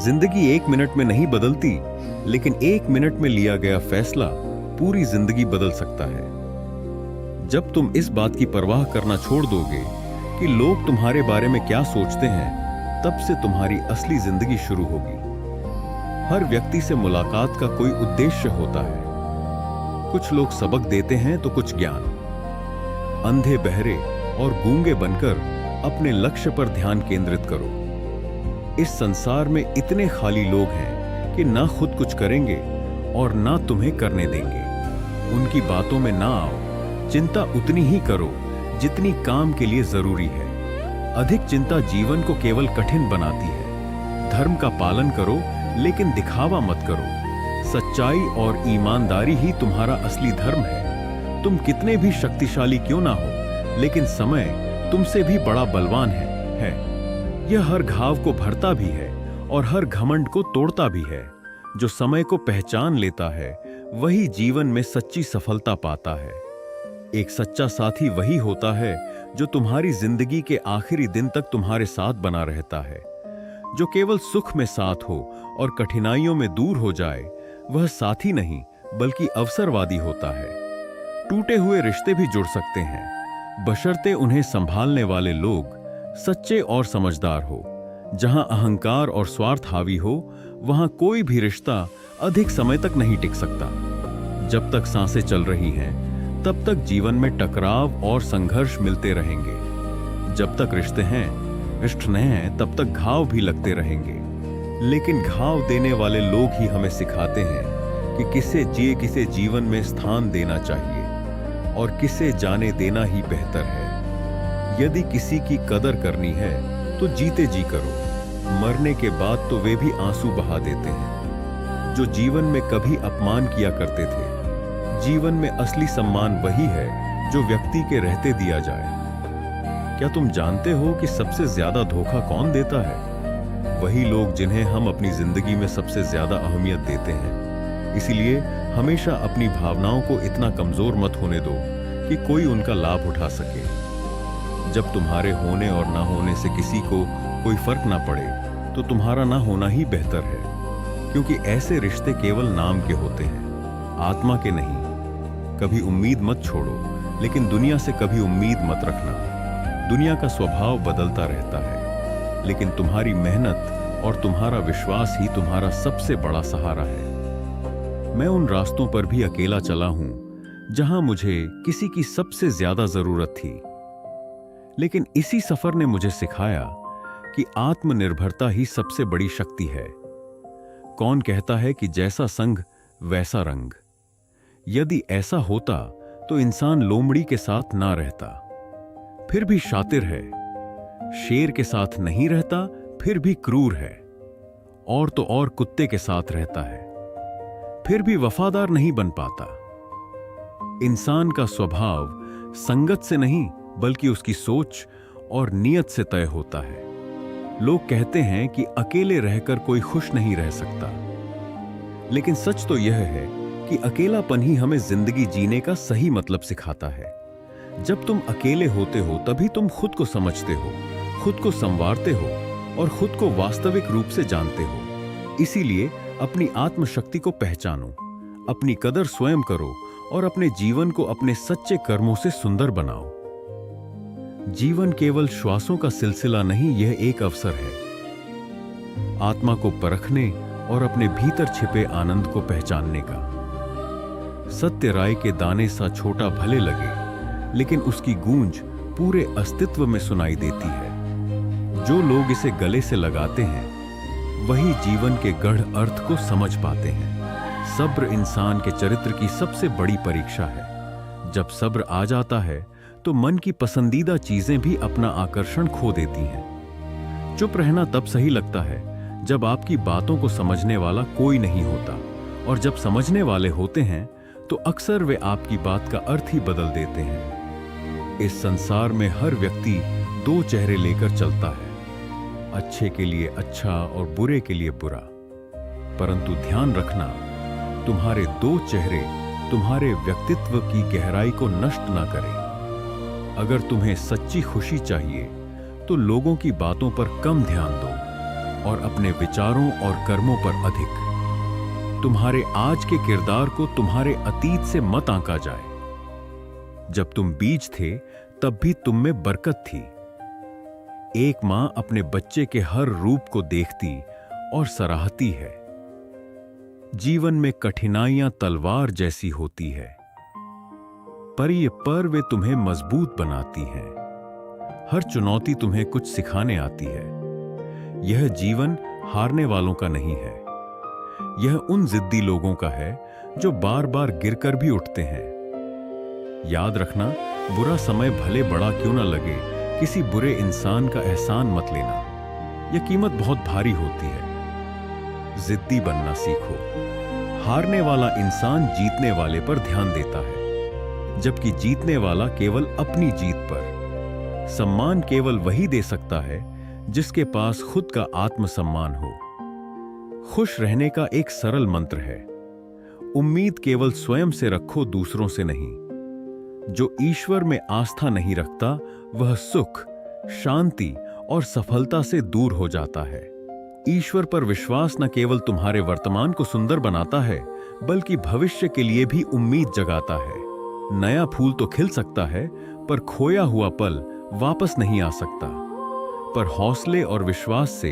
जिंदगी 1 मिनट में नहीं बदलती, लेकिन 1 मिनट में लिया गया फैसला पूरी जिंदगी बदल सकता है। जब तुम इस बात की परवाह करना छोड़ दोगे कि लोग तुम्हारे बारे में क्या सोचते हैं, तब से तुम्हारी असली जिंदगी शुरू होगी। हर व्यक्ति से मुलाकात का कोई उद्देश्य होता है। कुछ लोग सबक देते हैं तो कुछ ज्ञान। अंधे, बहरे और गूंगे बनकर अपने लक्ष्य पर ध्यान केंद्रित करो। इस संसार में इतने खाली लोग हैं कि ना खुद कुछ करेंगे और ना तुम्हें करने देंगे। उनकी बातों में ना आओ। चिंता उतनी ही करो जितनी काम के लिए जरूरी है। अधिक चिंता जीवन को केवल कठिन बनाती है। धर्म का पालन करो, लेकिन दिखावा मत करो। सच्चाई और ईमानदारी ही तुम्हारा असली धर्म है। तुम कितने भी शक्तिशाली क्यों ना हो, लेकिन समय तुमसे भी बड़ा बलवान है। यह हर घाव को भरता भी है और हर घमंड को तोड़ता भी है। जो समय को पहचान लेता है, वही जीवन में सच्ची सफलता पाता है। एक सच्चा साथी वही होता है जो तुम्हारी जिंदगी के आखिरी दिन तक तुम्हारे साथ बना रहता है। जो केवल सुख में साथ हो और कठिनाइयों में दूर हो जाए, वह साथी नहीं बल्कि अवसरवादी होता है। टूटे हुए रिश्ते भी जुड़ सकते हैं, बशर्ते उन्हें संभालने वाले लोग सच्चे और समझदार हो। जहां अहंकार और स्वार्थ हावी हो, वहां कोई भी रिश्ता अधिक समय तक नहीं टिक सकता। जब तक सांसें चल रही हैं, तब तक जीवन में टकराव और संघर्ष मिलते रहेंगे। जब तक रिश्ते हैं, इष्ट हैं, तब तक घाव भी लगते रहेंगे। लेकिन घाव देने वाले लोग ही हमें सिखाते हैं कि किसे जिए, किसे जीवन में स्थान देना चाहिए और किसे जाने देना ही बेहतर है। यदि किसी की कदर करनी है तो जीते जी करो। मरने के बाद तो वे भी आंसू बहा देते हैं जो जीवन में कभी अपमान किया करते थे। जीवन में असली सम्मान वही है जो व्यक्ति के रहते दिया जाए। क्या तुम जानते हो कि सबसे ज्यादा धोखा कौन देता है? वही लोग जिन्हें हम अपनी जिंदगी में सबसे ज्यादा अहमियत देते हैं। इसीलिए हमेशा अपनी भावनाओं को इतना कमजोर मत होने दो कि कोई उनका लाभ उठा सके। जब तुम्हारे होने और ना होने से किसी को कोई फर्क ना पड़े, तो तुम्हारा ना होना ही बेहतर है, क्योंकि ऐसे रिश्ते केवल नाम के होते हैं, आत्मा के नहीं। कभी उम्मीद मत छोड़ो, लेकिन दुनिया से कभी उम्मीद मत रखना। दुनिया का स्वभाव बदलता रहता है, लेकिन तुम्हारी मेहनत और तुम्हारा विश्वास ही तुम्हारा सबसे बड़ा सहारा है। मैं उन रास्तों पर भी अकेला चला हूं जहां मुझे किसी की सबसे ज्यादा जरूरत थी, लेकिन इसी सफर ने मुझे सिखाया कि आत्मनिर्भरता ही सबसे बड़ी शक्ति है। कौन कहता है कि जैसा संग वैसा रंग? यदि ऐसा होता तो इंसान लोमड़ी के साथ ना रहता, फिर भी शातिर है। शेर के साथ नहीं रहता, फिर भी क्रूर है। और तो और कुत्ते के साथ रहता है, फिर भी वफादार नहीं बन पाता। इंसान का स्वभाव संगत से नहीं बल्कि उसकी सोच और नीयत से तय होता है। लोग कहते हैं कि अकेले रहकर कोई खुश नहीं रह सकता, लेकिन सच तो यह है कि अकेलापन ही हमें जिंदगी जीने का सही मतलब सिखाता है। जब तुम अकेले होते हो, तभी तुम खुद को समझते हो, खुद को संवारते हो और खुद को वास्तविक रूप से जानते हो। इसीलिए अपनी आत्मशक्ति को पहचानो, अपनी कदर स्वयं करो और अपने जीवन को अपने सच्चे कर्मों से सुंदर बनाओ। जीवन केवल श्वासों का सिलसिला नहीं, यह एक अवसर है आत्मा को परखने और अपने भीतर छिपे आनंद को पहचानने का। सत्य राय के दाने सा छोटा भले लगे, लेकिन उसकी गूंज पूरे अस्तित्व में सुनाई देती है। जो लोग इसे गले से लगाते हैं, वही जीवन के गढ़ अर्थ को समझ पाते हैं। सब्र इंसान के चरित्र की सबसे बड़ी परीक्षा है। जब सब्र आ जाता है, तो मन की पसंदीदा चीजें भी अपना आकर्षण खो देती हैं। चुप रहना तब सही लगता है जब आपकी बातों को समझने वाला कोई नहीं होता, और जब समझने वाले होते हैं तो अक्सर वे आपकी बात का अर्थ ही बदल देते हैं। इस संसार में हर व्यक्ति दो चेहरे लेकर चलता है, अच्छे के लिए अच्छा और बुरे के लिए बुरा। परंतु ध्यान रखना, तुम्हारे दो चेहरे तुम्हारे व्यक्तित्व की गहराई को नष्ट ना करें। अगर तुम्हें सच्ची खुशी चाहिए तो लोगों की बातों पर कम ध्यान दो, और अपने विचारों और कर्मों पर अधिक। तुम्हारे आज के किरदार को तुम्हारे अतीत से मत आंका जाए। जब तुम बीज थे तब भी तुम में बरकत थी। एक मां अपने बच्चे के हर रूप को देखती और सराहती है। जीवन में कठिनाइयां तलवार जैसी होती है, पर ये पर्व तुम्हें मजबूत बनाती हैं। हर चुनौती तुम्हें कुछ सिखाने आती है। यह जीवन हारने वालों का नहीं है, यह उन जिद्दी लोगों का है जो बार बार गिरकर भी उठते हैं। याद रखना, बुरा समय भले बड़ा क्यों ना लगे, किसी बुरे इंसान का एहसान मत लेना। यह कीमत बहुत भारी होती है। जिद्दी बनना सीखो। हारने वाला इंसान जीतने वाले पर ध्यान देता है, जबकि जीतने वाला केवल अपनी जीत पर। सम्मान केवल वही दे सकता है जिसके पास खुद का आत्मसम्मान हो। खुश रहने का एक सरल मंत्र है, उम्मीद केवल स्वयं से रखो, दूसरों से नहीं। जो ईश्वर में आस्था नहीं रखता वह सुख, शांति और सफलता से दूर हो जाता है। ईश्वर पर विश्वास न केवल तुम्हारे वर्तमान को सुंदर बनाता है, बल्कि भविष्य के लिए भी उम्मीद जगाता है। नया फूल तो खिल सकता है, पर खोया हुआ पल वापस नहीं आ सकता। पर हौसले और विश्वास से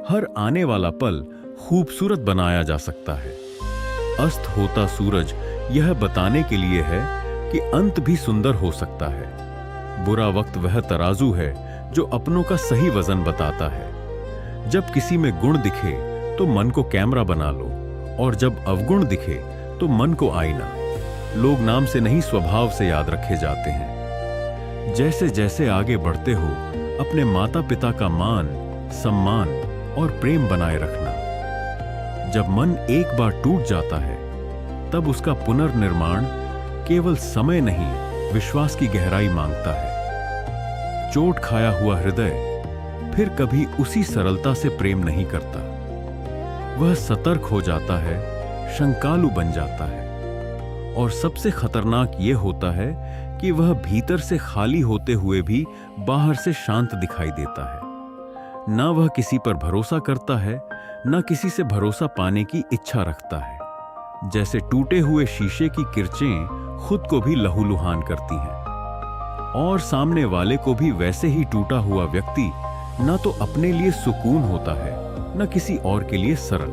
हर आने वाला पल खूबसूरत बनाया जा सकता है। अस्त होता सूरज यह बताने के लिए है कि अंत भी सुंदर हो सकता है। बुरा वक्त वह तराजू है जो अपनों का सही वजन बताता है। जब किसी में गुण दिखे तो मन को कैमरा बना लो, और जब अवगुण दिखे तो मन को आईना। लोग नाम से नहीं, स्वभाव से याद रखे जाते हैं। जैसे जैसे आगे बढ़ते हो, अपने माता पिता का मान, सम्मान और प्रेम बनाए रखना। जब मन एक बार टूट जाता है, तब उसका पुनर्निर्माण केवल समय नहीं, विश्वास की गहराई मांगता है। चोट खाया हुआ हृदय फिर कभी उसी सरलता से प्रेम नहीं करता। वह सतर्क हो जाता है, शंकालु बन जाता है, और सबसे खतरनाक यह होता है कि वह भीतर से खाली होते हुए भी बाहर से शांत दिखाई देता है। ना वह किसी पर भरोसा करता है, ना किसी से भरोसा पाने की इच्छा रखता है। जैसे टूटे हुए शीशे की किरचें खुद को भी लहूलुहान करती हैं, और सामने वाले को भी वैसे ही टूटा हुआ व्यक्ति ना तो अपने लिए सुकून होता है, ना किसी और के लिए सरल।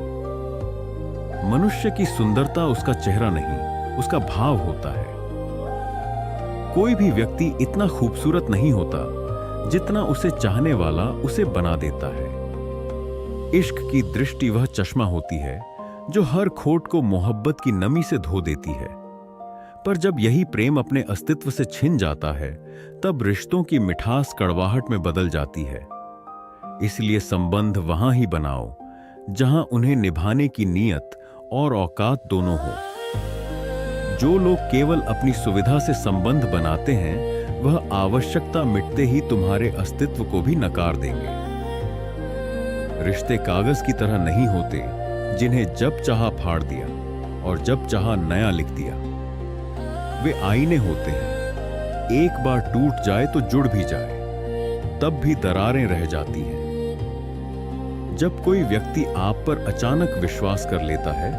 मनुष्य की सुंदरता उसका चेहरा नहीं, उसका भाव होता है। कोई भी व्यक्ति इतना खूबसूरत नहीं होता जितना उसे चाहने वाला उसे बना देता है। इश्क की दृष्टि वह चश्मा होती है जो हर खोट को मोहब्बत की नमी से धो देती है। पर जब यही प्रेम अपने अस्तित्व से छिन जाता है, तब रिश्तों की मिठास कड़वाहट में बदल जाती है। इसलिए संबंध वहां ही बनाओ जहां उन्हें निभाने की नीयत और औकात दोनों हो। जो लोग केवल अपनी सुविधा से संबंध बनाते हैं, वह आवश्यकता मिटते ही तुम्हारे अस्तित्व को भी नकार देंगे। रिश्ते कागज की तरह नहीं होते जिन्हें जब चाहा फाड़ दिया और जब चाहा नया लिख दिया। वे आईने होते हैं, एक बार टूट जाए तो जुड़ भी जाए, तब भी दरारें रह जाती हैं। जब कोई व्यक्ति आप पर अचानक विश्वास कर लेता है,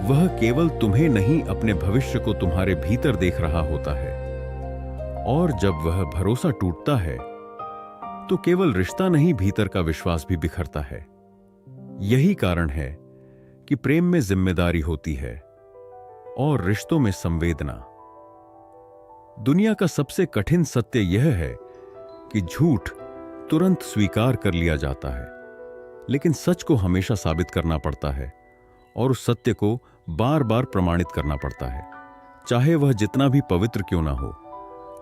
वह केवल तुम्हें नहीं, अपने भविष्य को तुम्हारे भीतर देख रहा होता है। और जब वह भरोसा टूटता है, तो केवल रिश्ता नहीं, भीतर का विश्वास भी बिखरता है। यही कारण है कि प्रेम में जिम्मेदारी होती है और रिश्तों में संवेदना। दुनिया का सबसे कठिन सत्य यह है कि झूठ तुरंत स्वीकार कर लिया जाता है, लेकिन सच को हमेशा साबित करना पड़ता है, और उस सत्य को बार बार प्रमाणित करना पड़ता है, चाहे वह जितना भी पवित्र क्यों ना हो।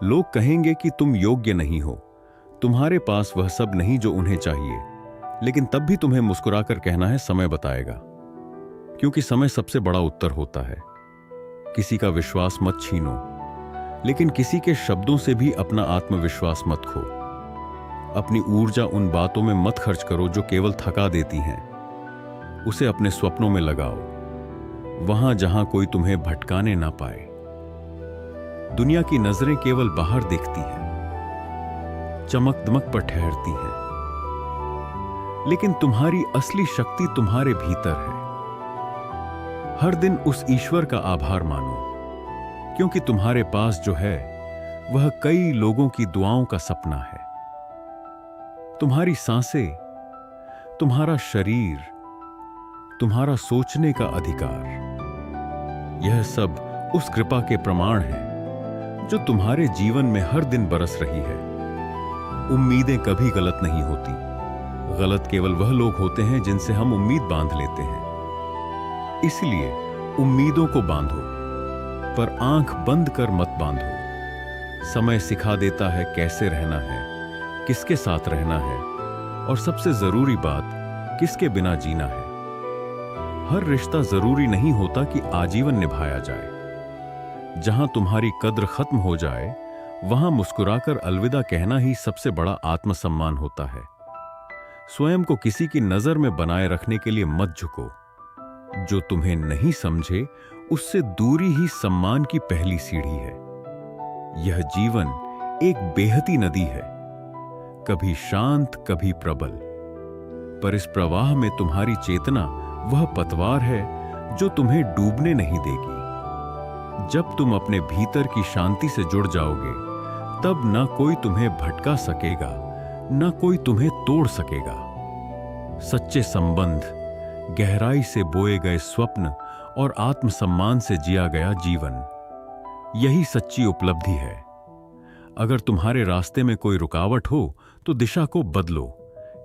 लोग कहेंगे कि तुम योग्य नहीं हो, तुम्हारे पास वह सब नहीं जो उन्हें चाहिए, लेकिन तब भी तुम्हें मुस्कुराकर कहना है, समय बताएगा। क्योंकि समय सबसे बड़ा उत्तर होता है। किसी का विश्वास मत छीनो, लेकिन किसी के शब्दों से भी अपना आत्मविश्वास मत खो। अपनी ऊर्जा उन बातों में मत खर्च करो जो केवल थका देती हैं। उसे अपने स्वप्नों में लगाओ, वहां जहां कोई तुम्हें भटकाने ना पाए। दुनिया की नजरें केवल बाहर देखती हैं, चमक दमक पर ठहरती हैं, लेकिन तुम्हारी असली शक्ति तुम्हारे भीतर है। हर दिन उस ईश्वर का आभार मानो, क्योंकि तुम्हारे पास जो है वह कई लोगों की दुआओं का सपना है। तुम्हारी सांसें, तुम्हारा शरीर, तुम्हारा सोचने का अधिकार, यह सब उस कृपा के प्रमाण हैं जो तुम्हारे जीवन में हर दिन बरस रही है। उम्मीदें कभी गलत नहीं होती। गलत केवल वह लोग होते हैं जिनसे हम उम्मीद बांध लेते हैं। इसलिए उम्मीदों को बांधो, पर आंख बंद कर मत बांधो। समय सिखा देता है कैसे रहना है, किसके साथ रहना है, और सबसे जरूरी बात, किसके बिना जीना है। हर रिश्ता जरूरी नहीं होता कि आजीवन निभाया जाए। जहां तुम्हारी कद्र खत्म हो जाए, वहां मुस्कुराकर अलविदा कहना ही सबसे बड़ा आत्मसम्मान होता है। स्वयं को किसी की नजर में बनाए रखने के लिए मत झुको। जो तुम्हें नहीं समझे, उससे दूरी ही सम्मान की पहली सीढ़ी है। यह जीवन एक बेहती नदी है, कभी शांत कभी प्रबल, पर इस प्रवाह में तुम्हारी चेतना वह पतवार है जो तुम्हें डूबने नहीं देगी। जब तुम अपने भीतर की शांति से जुड़ जाओगे, तब न कोई तुम्हें भटका सकेगा, न कोई तुम्हें तोड़ सकेगा। सच्चे संबंध, गहराई से बोए गए स्वप्न और आत्मसम्मान से जिया गया जीवन, यही सच्ची उपलब्धि है। अगर तुम्हारे रास्ते में कोई रुकावट हो तो दिशा को बदलो।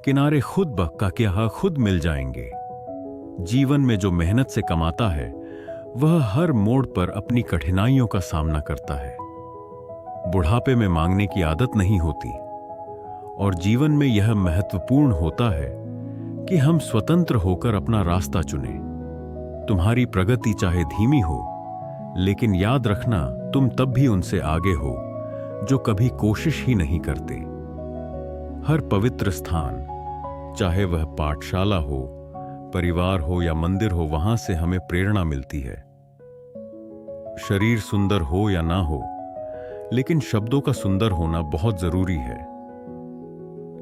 किनारे खुद ब क्या खुद मिल जाएंगे। जीवन में जो मेहनत से कमाता है, वह हर मोड़ पर अपनी कठिनाइयों का सामना करता है। बुढ़ापे में मांगने की आदत नहीं होती, और जीवन में यह महत्वपूर्ण होता है कि हम स्वतंत्र होकर अपना रास्ता चुनें। तुम्हारी प्रगति चाहे धीमी हो, लेकिन याद रखना, तुम तब भी उनसे आगे हो जो कभी कोशिश ही नहीं करते। हर पवित्र स्थान, चाहे वह पाठशाला हो, परिवार हो या मंदिर हो, वहां से हमें प्रेरणा मिलती है। शरीर सुंदर हो या ना हो, लेकिन शब्दों का सुंदर होना बहुत जरूरी है।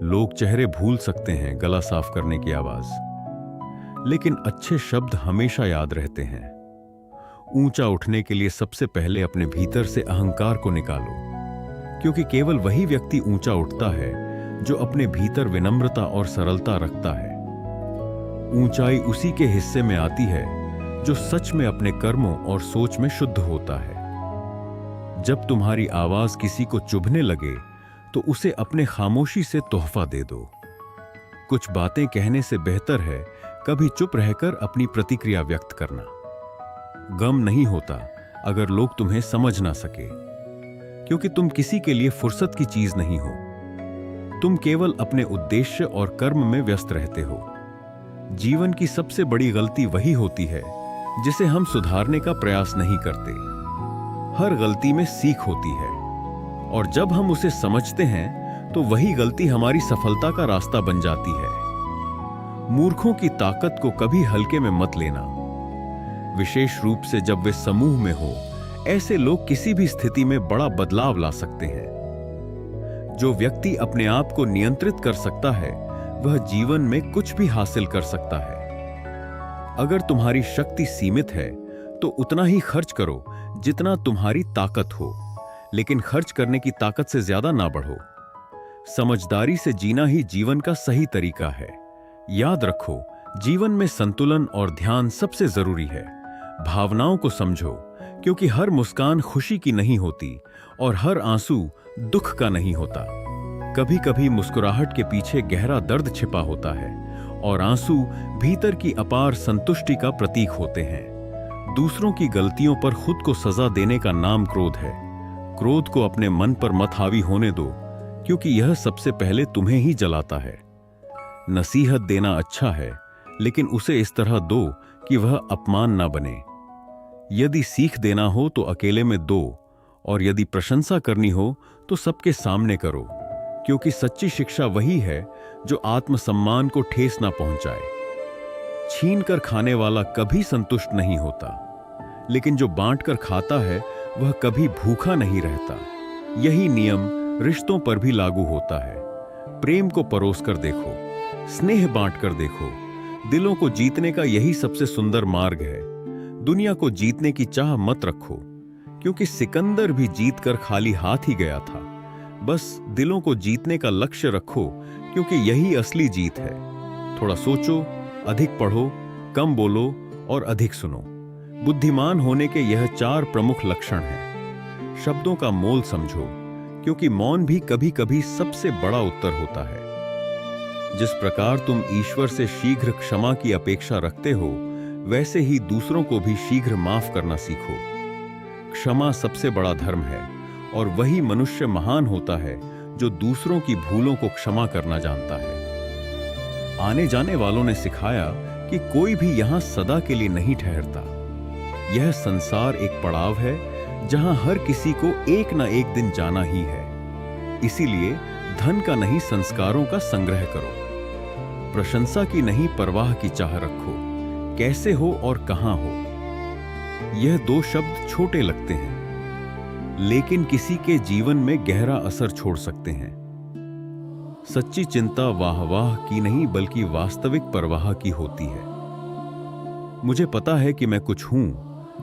लोग चेहरे भूल सकते हैं, गला साफ करने की आवाज, लेकिन अच्छे शब्द हमेशा याद रहते हैं। ऊंचा उठने के लिए सबसे पहले अपने भीतर से अहंकार को निकालो, क्योंकि केवल वही व्यक्ति ऊंचा उठता है जो अपने भीतर विनम्रता और सरलता रखता है। ऊंचाई उसी के हिस्से में आती है जो सच में अपने कर्मों और सोच में शुद्ध होता है। जब तुम्हारी आवाज किसी को चुभने लगे, तो उसे अपने खामोशी से तोहफा दे दो। कुछ बातें कहने से बेहतर है कभी चुप रहकर अपनी प्रतिक्रिया व्यक्त करना। गम नहीं होता अगर लोग तुम्हें समझ ना सके, क्योंकि तुम किसी के लिए फुर्सत की चीज नहीं हो। तुम केवल अपने उद्देश्य और कर्म में व्यस्त रहते हो। जीवन की सबसे बड़ी गलती वही होती है जिसे हम सुधारने का प्रयास नहीं करते। हर गलती में सीख होती है, और जब हम उसे समझते हैं तो वही गलती हमारी सफलता का रास्ता बन जाती है। मूर्खों की ताकत को कभी हल्के में मत लेना, विशेष रूप से जब वे समूह में हो। ऐसे लोग किसी भी स्थिति में बड़ा बदलाव ला सकते हैं। जो व्यक्ति अपने आप को नियंत्रित कर सकता है, वह जीवन में कुछ भी हासिल कर सकता है। अगर तुम्हारी शक्ति सीमित है तो उतना ही खर्च करो जितना तुम्हारी ताकत हो, लेकिन खर्च करने की ताकत से ज्यादा ना बढ़ो। समझदारी से जीना ही जीवन का सही तरीका है। याद रखो, जीवन में संतुलन और ध्यान सबसे जरूरी है। भावनाओं को समझो, क्योंकि हर मुस्कान खुशी की नहीं होती और हर आंसू दुख का नहीं होता। कभी कभी मुस्कुराहट के पीछे गहरा दर्द छिपा होता है, और आंसू भीतर की अपार संतुष्टि का प्रतीक होते हैं। दूसरों की गलतियों पर खुद को सजा देने का नाम क्रोध है। क्रोध को अपने मन पर मत हावी होने दो, क्योंकि यह सबसे पहले तुम्हें ही जलाता है। नसीहत देना अच्छा है, लेकिन उसे इस तरह दो कि वह अपमान ना बने। यदि सीख देना हो तो अकेले में दो, और यदि प्रशंसा करनी हो तो सबके सामने करो, क्योंकि सच्ची शिक्षा वही है जो आत्मसम्मान को ठेस ना पहुंचाए। छीन कर खाने वाला कभी संतुष्ट नहीं होता, लेकिन जो बांट कर खाता है वह कभी भूखा नहीं रहता। यही नियम रिश्तों पर भी लागू होता है। प्रेम को परोस कर देखो, स्नेह बांट कर देखो। दिलों को जीतने का यही सबसे सुंदर मार्ग है। दुनिया को जीतने की चाह मत रखो, क्योंकि सिकंदर भी जीत कर खाली हाथ ही गया था। बस दिलों को जीतने का लक्ष्य रखो, क्योंकि यही असली जीत है। थोड़ा सोचो, अधिक पढ़ो, कम बोलो और अधिक सुनो। बुद्धिमान होने के यह 4 प्रमुख लक्षण हैं। शब्दों का मोल समझो, क्योंकि मौन भी कभी कभी सबसे बड़ा उत्तर होता है। जिस प्रकार तुम ईश्वर से शीघ्र क्षमा की अपेक्षा रखते हो, वैसे ही दूसरों को भी शीघ्र माफ करना सीखो। क्षमा सबसे बड़ा धर्म है, और वही मनुष्य महान होता है जो दूसरों की भूलों को क्षमा करना जानता है। आने जाने वालों ने सिखाया कि कोई भी यहां सदा के लिए नहीं ठहरता। यह संसार एक पड़ाव है जहां हर किसी को एक ना एक दिन जाना ही है। इसीलिए धन का नहीं, संस्कारों का संग्रह करो। प्रशंसा की नहीं, परवाह की चाह रखो। कैसे हो और कहां हो, यह 2 शब्द छोटे लगते हैं, लेकिन किसी के जीवन में गहरा असर छोड़ सकते हैं। सच्ची चिंता वाह-वाह की नहीं, बल्कि वास्तविक परवाह की होती है। मुझे पता है कि मैं कुछ हूं,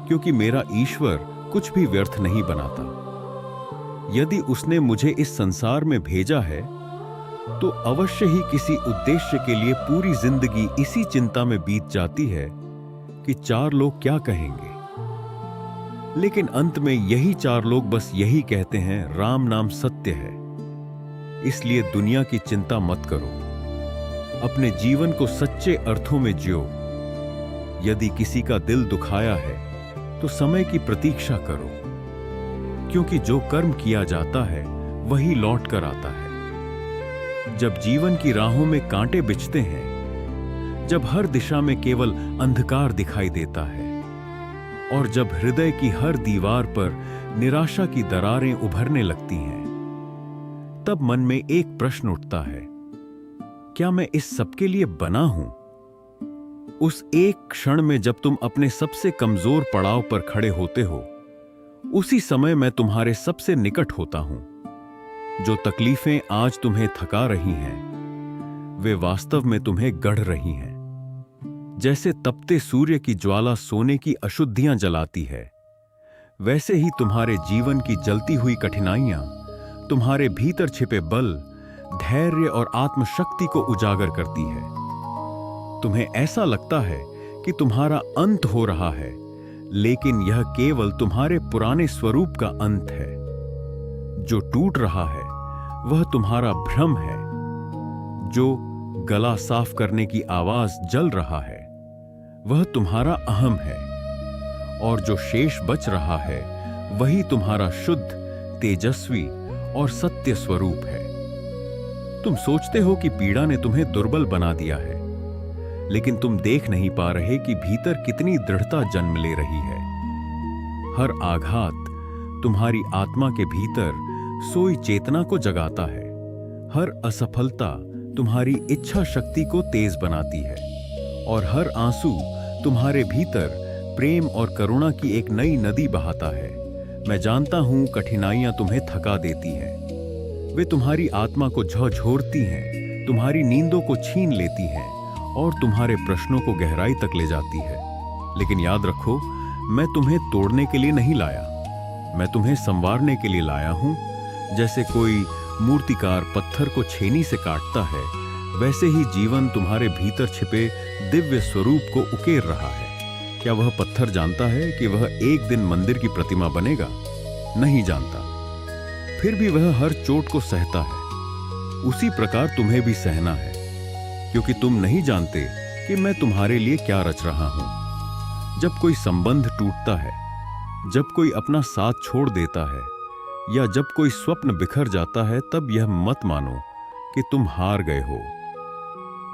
क्योंकि मेरा ईश्वर कुछ भी व्यर्थ नहीं बनाता। यदि उसने मुझे इस संसार में भेजा है, तो अवश्य ही किसी उद्देश्य के लिए पूरी जिंदगी इसी चिंता में बीत जाती है कि 4 लोग क्या कहेंगे। लेकिन अंत में यही 4 लोग बस यही कहते हैं, राम नाम सत्य है। इसलिए दुनिया की चिंता मत करो, अपने जीवन को सच्चे अर्थों में जियो। यदि किसी का दिल दुखाया है, तो समय की प्रतीक्षा करो, क्योंकि जो कर्म किया जाता है वही लौट कर आता है। जब जीवन की राहों में कांटे बिछते हैं, जब हर दिशा में केवल अंधकार दिखाई देता है, और जब हृदय की हर दीवार पर निराशा की दरारें उभरने लगती हैं, तब मन में एक प्रश्न उठता है, क्या मैं इस सब के लिए बना हूं? उस एक क्षण में जब तुम अपने सबसे कमजोर पड़ाव पर खड़े होते हो, उसी समय मैं तुम्हारे सबसे निकट होता हूं। जो तकलीफें आज तुम्हें थका रही हैं, वे वास्तव में तुम्हें गढ़ रही हैं। जैसे तपते सूर्य की ज्वाला सोने की अशुद्धियां जलाती है, वैसे ही तुम्हारे जीवन की जलती हुई कठिनाइयां तुम्हारे भीतर छिपे बल, धैर्य और आत्मशक्ति को उजागर करती है। तुम्हें ऐसा लगता है कि तुम्हारा अंत हो रहा है, लेकिन यह केवल तुम्हारे पुराने स्वरूप का अंत है। जो टूट रहा है वह तुम्हारा भ्रम है। जो गला साफ करने की आवाज जल रहा है वह तुम्हारा अहम है, और जो शेष बच रहा है वही तुम्हारा शुद्ध, तेजस्वी और सत्य स्वरूप है। तुम सोचते हो कि पीड़ा ने तुम्हें दुर्बल बना दिया है, लेकिन तुम देख नहीं पा रहे कि भीतर कितनी दृढ़ता जन्म ले रही है। हर आघात तुम्हारी आत्मा के भीतर सोई चेतना को जगाता है। हर असफलता तुम्हारी इच्छा शक्ति को तेज बनाती है, और हर आंसू तुम्हारे भीतर प्रेम और करुणा की एक नई नदी बहाता है। मैं जानता हूं कठिनाइयां तुम्हें थका देती हैं। वे तुम्हारी आत्मा को झकझोरती हैं, तुम्हारी नींदों को छीन लेती हैं और तुम्हारे प्रश्नों को गहराई तक ले जाती है। लेकिन याद रखो, मैं तुम्हें तोड़ने के लिए नहीं लाया, मैं तुम्हें संवारने के लिए लाया हूं। जैसे कोई मूर्तिकार पत्थर को छेनी से काटता है, वैसे ही जीवन तुम्हारे भीतर छिपे दिव्य स्वरूप को उकेर रहा है। क्या वह पत्थर जानता है कि वह एक दिन मंदिर की प्रतिमा बनेगा? नहीं जानता। फिर भी वह हर चोट को सहता है। उसी प्रकार तुम्हें भी सहना है, क्योंकि तुम नहीं जानते कि मैं तुम्हारे लिए क्या रच रहा हूं। जब कोई संबंध टूटता है, जब कोई अपना साथ छोड़ देता है, या जब कोई स्वप्न बिखर जाता है, तब यह मत मानो कि तुम हार गए हो,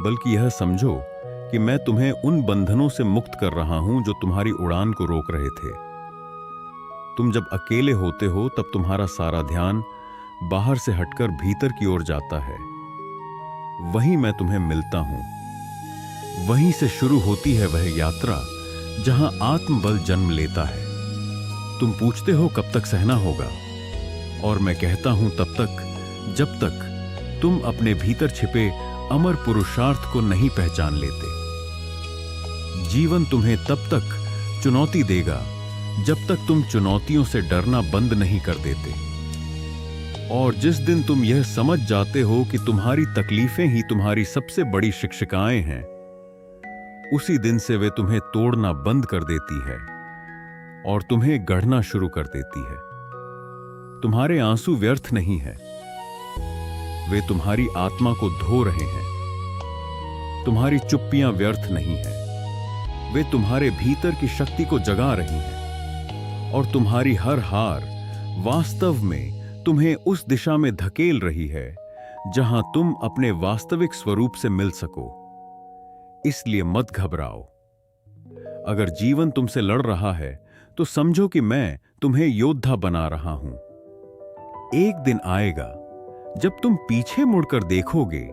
बल्कि यह समझो कि मैं तुम्हें उन बंधनों से मुक्त कर रहा हूं जो तुम्हारी उड़ान को रोक रहे थे। तुम जब अकेले होते हो, तब तुम्हारा सारा ध्यान बाहर से हटकर भीतर की ओर जाता है। वहीं मैं तुम्हें मिलता हूं। वहीं से शुरू होती है वह यात्रा जहां आत्मबल जन्म लेता है। तुम पूछते हो कब तक सहना होगा, और मैं कहता हूं तब तक जब तक तुम अपने भीतर छिपे अमर पुरुषार्थ को नहीं पहचान लेते। जीवन तुम्हें तब तक चुनौती देगा जब तक तुम चुनौतियों से डरना बंद नहीं कर देते। और जिस दिन तुम यह समझ जाते हो कि तुम्हारी तकलीफें ही तुम्हारी सबसे बड़ी शिक्षिकाएं हैं, उसी दिन से वे तुम्हें तोड़ना बंद कर देती है और तुम्हें गढ़ना शुरू कर देती है। तुम्हारे आंसू व्यर्थ नहीं है, वे तुम्हारी आत्मा को धो रहे हैं। तुम्हारी चुप्पियां व्यर्थ नहीं है, वे तुम्हारे भीतर की शक्ति को जगा रही हैं। और तुम्हारी हर हार वास्तव में तुम्हें उस दिशा में धकेल रही है जहां तुम अपने वास्तविक स्वरूप से मिल सको। इसलिए मत घबराओ। अगर जीवन तुमसे लड़ रहा है तो समझो कि मैं तुम्हें योद्धा बना रहा हूं। एक दिन आएगा जब तुम पीछे मुड़कर देखोगे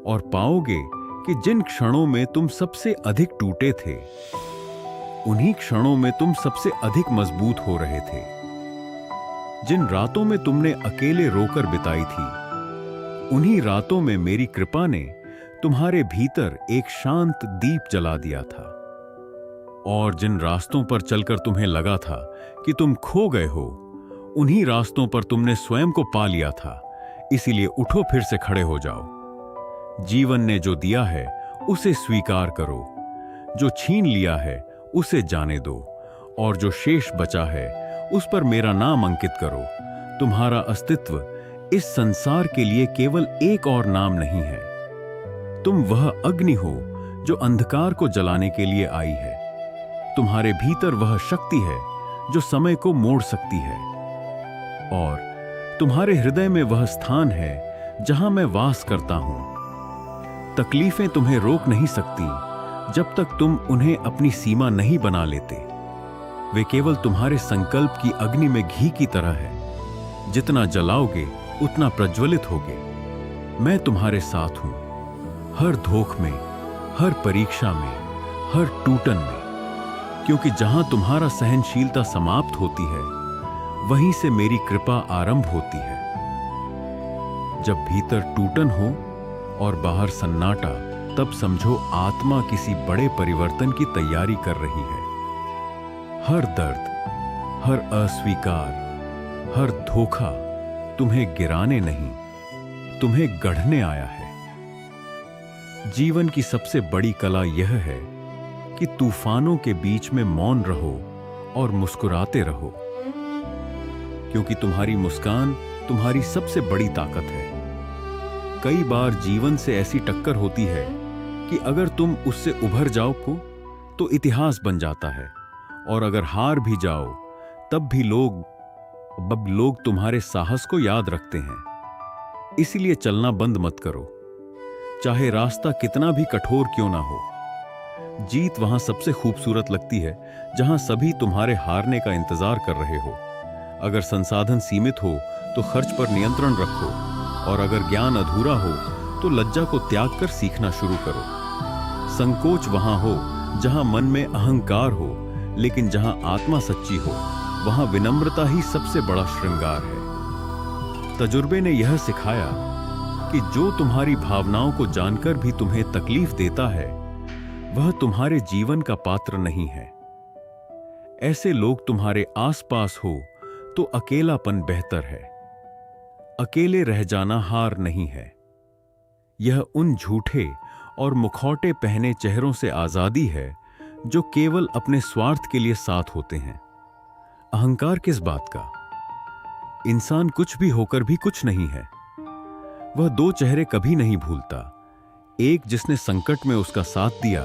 और पाओगे कि जिन क्षणों में तुम सबसे अधिक टूटे थे, उन्हीं क्षणों में तुम सबसे अधिक मजबूत हो रहे थे। जिन रातों में तुमने अकेले रोकर बिताई थी, उन्हीं रातों में मेरी कृपा ने तुम्हारे भीतर एक शांत दीप जला दिया था। और जिन रास्तों पर चलकर तुम्हें लगा था कि तुम खो गए हो, उन्हीं रास्तों पर तुमने स्वयं को पा लिया था। इसीलिए उठो, फिर से खड़े हो जाओ। जीवन ने जो दिया है उसे स्वीकार करो, जो छीन लिया है उसे जाने दो, और जो शेष बचा है उस पर मेरा नाम अंकित करो। तुम्हारा अस्तित्व इस संसार के लिए केवल एक और नाम नहीं है। तुम वह अग्नि हो जो अंधकार को जलाने के लिए आई है। तुम्हारे भीतर वह शक्ति है जो समय को मोड़ सकती है। और तुम्हारे हृदय में वह स्थान है जहां मैं वास करता हूं। तकलीफें तुम्हें रोक नहीं सकती जब तक तुम उन्हें अपनी सीमा नहीं बना लेते। वे केवल तुम्हारे संकल्प की अग्नि में घी की तरह है। जितना जलाओगे उतना प्रज्वलित होगे। मैं तुम्हारे साथ हूं, हर धोख में, हर परीक्षा में, हर टूटन में। क्योंकि जहां तुम्हारा सहनशीलता समाप्त होती है, वहीं से मेरी कृपा आरंभ होती है। जब भीतर टूटन हो और बाहर सन्नाटा, तब समझो आत्मा किसी बड़े परिवर्तन की तैयारी कर रही है। हर दर्द, हर अस्वीकार, हर धोखा तुम्हें गिराने नहीं, तुम्हें गढ़ने आया है। जीवन की सबसे बड़ी कला यह है कि तूफानों के बीच में मौन रहो और मुस्कुराते रहो, क्योंकि तुम्हारी मुस्कान तुम्हारी सबसे बड़ी ताकत है। कई बार जीवन से ऐसी टक्कर होती है कि अगर तुम उससे उभर जाओ तो इतिहास बन जाता है, और अगर हार भी जाओ तब भी लोग तुम्हारे साहस को याद रखते हैं। इसलिए चलना बंद मत करो, चाहे रास्ता कितना भी कठोर क्यों ना हो। जीत वहां सबसे खूबसूरत लगती है जहां सभी तुम्हारे हारने का इंतजार कर रहे हो। अगर संसाधन सीमित हो तो खर्च पर नियंत्रण रखो, और अगर ज्ञान अधूरा हो तो लज्जा को त्याग कर सीखना शुरू करो। संकोच वहां हो जहां मन में अहंकार हो, लेकिन जहां आत्मा सच्ची हो, वहां विनम्रता ही सबसे बड़ा श्रृंगार है। तजुर्बे ने यह सिखाया कि जो तुम्हारी भावनाओं को जानकर भी तुम्हें तकलीफ देता है, वह तुम्हारे जीवन का पात्र नहीं है। ऐसे लोग तुम्हारे आसपास हो तो अकेलापन बेहतर है। अकेले रह जाना हार नहीं है। यह उन झूठे और मुखौटे पहने चेहरों से आजादी है जो केवल अपने स्वार्थ के लिए साथ होते हैं। अहंकार किस बात का? इंसान कुछ भी होकर भी कुछ नहीं है। वह दो चेहरे कभी नहीं भूलता, एक जिसने संकट में उसका साथ दिया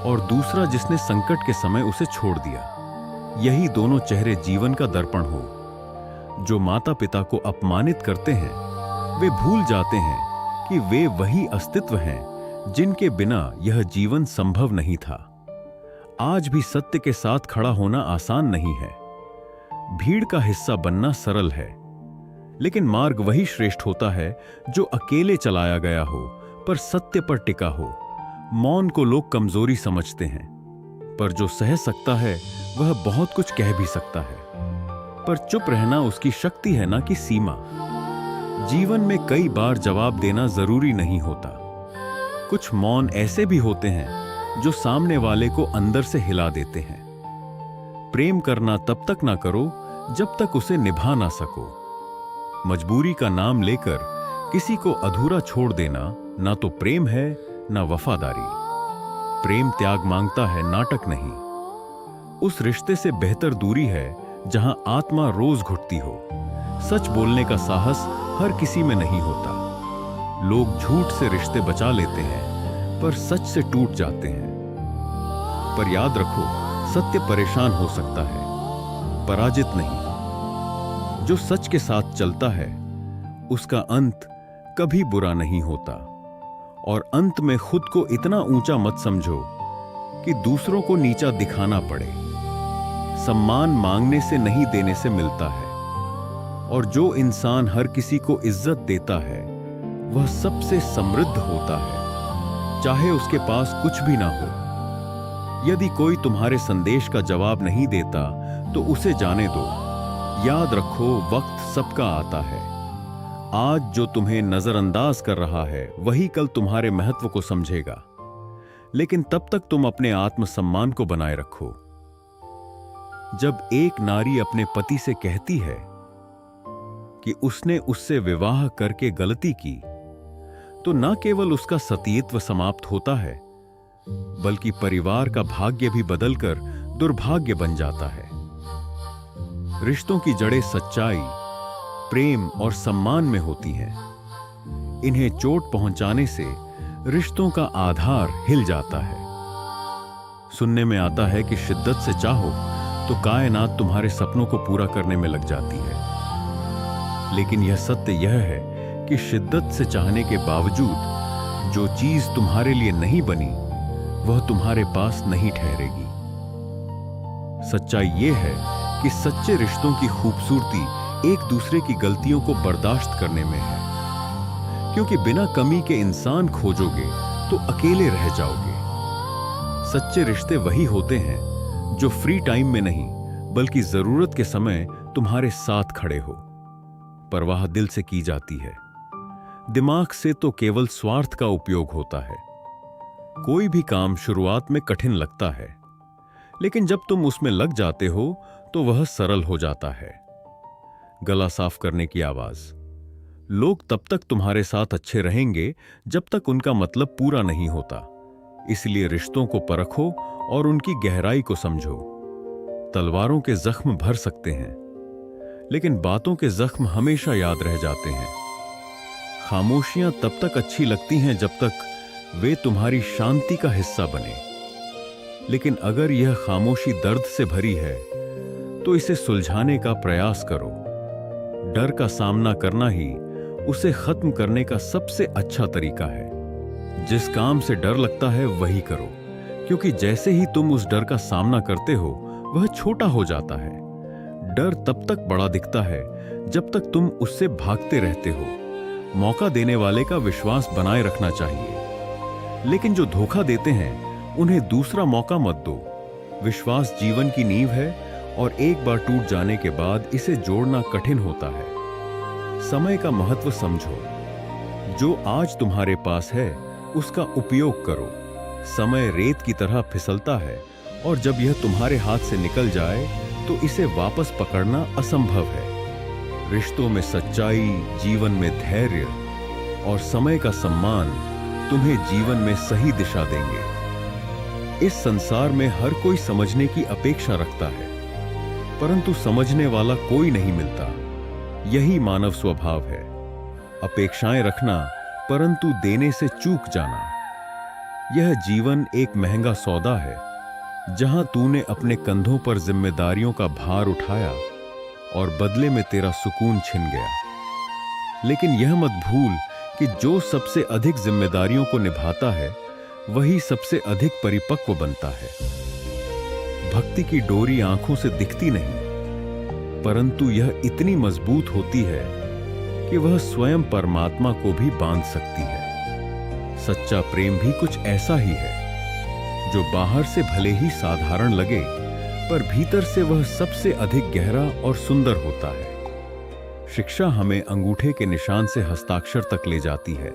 और दूसरा जिसने संकट के समय उसे छोड़ दिया। यही दोनों चेहरे जीवन का दर्पण हो। जो माता पिता को अपमानित करते हैं, वे भूल जाते हैं कि वे वही अस्तित्व हैं जिनके बिना यह जीवन संभव नहीं था। आज भी सत्य के साथ खड़ा होना आसान नहीं है। भीड़ का हिस्सा बनना सरल है, लेकिन मार्ग वही श्रेष्ठ होता है जो अकेले चलाया गया हो पर सत्य पर टिका हो। मौन को लोग कमजोरी समझते हैं, पर जो सह सकता है वह बहुत कुछ कह भी सकता है। पर चुप रहना उसकी शक्ति है, ना कि सीमा। जीवन में कई बार जवाब देना जरूरी नहीं होता, कुछ मौन ऐसे भी होते हैं जो सामने वाले को अंदर से हिला देते हैं। प्रेम करना तब तक ना करो जब तक उसे निभा ना सको। मजबूरी का नाम लेकर किसी को अधूरा छोड़ देना ना तो प्रेम है ना वफादारी। प्रेम त्याग मांगता है, नाटक नहीं। उस रिश्ते से बेहतर दूरी है जहां आत्मा रोज घुटती हो। सच बोलने का साहस हर किसी में नहीं होता। लोग झूठ से रिश्ते बचा लेते हैं पर सच से टूट जाते हैं। पर याद रखो, सत्य परेशान हो सकता है, पराजित नहीं। जो सच के साथ चलता है उसका अंत कभी बुरा नहीं होता। और अंत में खुद को इतना ऊंचा मत समझो कि दूसरों को नीचा दिखाना पड़े। सम्मान मांगने से नहीं, देने से मिलता है। और जो इंसान हर किसी को इज्जत देता है वह सबसे समृद्ध होता है, चाहे उसके पास कुछ भी ना हो। यदि कोई तुम्हारे संदेश का जवाब नहीं देता तो उसे जाने दो। याद रखो, वक्त सबका आता है। आज जो तुम्हें नजरअंदाज कर रहा है वही कल तुम्हारे महत्व को समझेगा। लेकिन तब तक तुम अपने आत्मसम्मान को बनाए रखो। जब एक नारी अपने पति से कहती है कि उसने उससे विवाह करके गलती की, तो न केवल उसका सतीत्व समाप्त होता है बल्कि परिवार का भाग्य भी बदलकर दुर्भाग्य बन जाता है। रिश्तों की जड़ें सच्चाई, प्रेम और सम्मान में होती हैं। इन्हें चोट पहुंचाने से रिश्तों का आधार हिल जाता है। सुनने में आता है कि शिद्दत से चाहो तो कायनात तुम्हारे सपनों को पूरा करने में लग जाती है। लेकिन यह सत्य यह है कि शिद्दत से चाहने के बावजूद जो चीज तुम्हारे लिए नहीं बनी वह तुम्हारे पास नहीं ठहरेगी। सच्चाई यह है कि सच्चे रिश्तों की खूबसूरती एक दूसरे की गलतियों को बर्दाश्त करने में है। क्योंकि बिना कमी के इंसान खोजोगे तो अकेले रह जाओगे। सच्चे रिश्ते वही होते हैं जो फ्री टाइम में नहीं बल्कि जरूरत के समय तुम्हारे साथ खड़े हो। परवाह दिल से की जाती है, दिमाग से तो केवल स्वार्थ का उपयोग होता है। कोई भी काम शुरुआत में कठिन लगता है, लेकिन जब तुम उसमें लग जाते हो तो वह सरल हो जाता है। गला साफ करने की आवाज। लोग तब तक तुम्हारे साथ अच्छे रहेंगे जब तक उनका मतलब पूरा नहीं होता। इसलिए रिश्तों को परखो और उनकी गहराई को समझो। तलवारों के जख्म भर सकते हैं, लेकिन बातों के जख्म हमेशा याद रह जाते हैं। खामोशियां तब तक अच्छी लगती हैं जब तक वे तुम्हारी शांति का हिस्सा बने। लेकिन अगर यह खामोशी दर्द से भरी है तो इसे सुलझाने का प्रयास करो। डर का सामना करना ही उसे खत्म करने का सबसे अच्छा तरीका है। जिस काम से डर लगता है वही करो, क्योंकि जैसे ही तुम उस डर का सामना करते हो वह छोटा हो जाता है। डर तब तक बड़ा दिखता है जब तक तुम उससे भागते रहते हो। मौका देने वाले का विश्वास बनाए रखना चाहिए, लेकिन जो धोखा देते हैं उन्हें दूसरा मौका मत दो। विश्वास जीवन की नींव है और एक बार टूट जाने के बाद इसे जोड़ना कठिन होता है। समय का महत्व समझो। जो आज तुम्हारे पास है उसका उपयोग करो। समय रेत की तरह फिसलता है और जब यह तुम्हारे हाथ से निकल जाए तो इसे वापस पकड़ना असंभव है। रिश्तों में सच्चाई, जीवन में धैर्य और समय का सम्मान तुम्हें जीवन में सही दिशा देंगे। इस संसार में हर कोई समझने की अपेक्षा रखता है, परंतु समझने वाला कोई नहीं मिलता। यही मानव स्वभाव है, अपेक्षाएं रखना परंतु देने से चूक जाना। यह जीवन एक महंगा सौदा है, जहां तूने अपने कंधों पर जिम्मेदारियों का भार उठाया और बदले में तेरा सुकून छिन गया। लेकिन यह मत भूल कि जो सबसे अधिक जिम्मेदारियों को निभाता है वही सबसे अधिक परिपक्व बनता है। भक्ति की डोरी आंखों से दिखती नहीं, परंतु यह इतनी मजबूत होती है कि वह स्वयं परमात्मा को भी बांध सकती है। सच्चा प्रेम भी कुछ ऐसा ही है, जो बाहर से भले ही साधारण लगे, पर भीतर से वह सबसे अधिक गहरा और सुंदर होता है। शिक्षा हमें अंगूठे के निशान से हस्ताक्षर तक ले जाती है,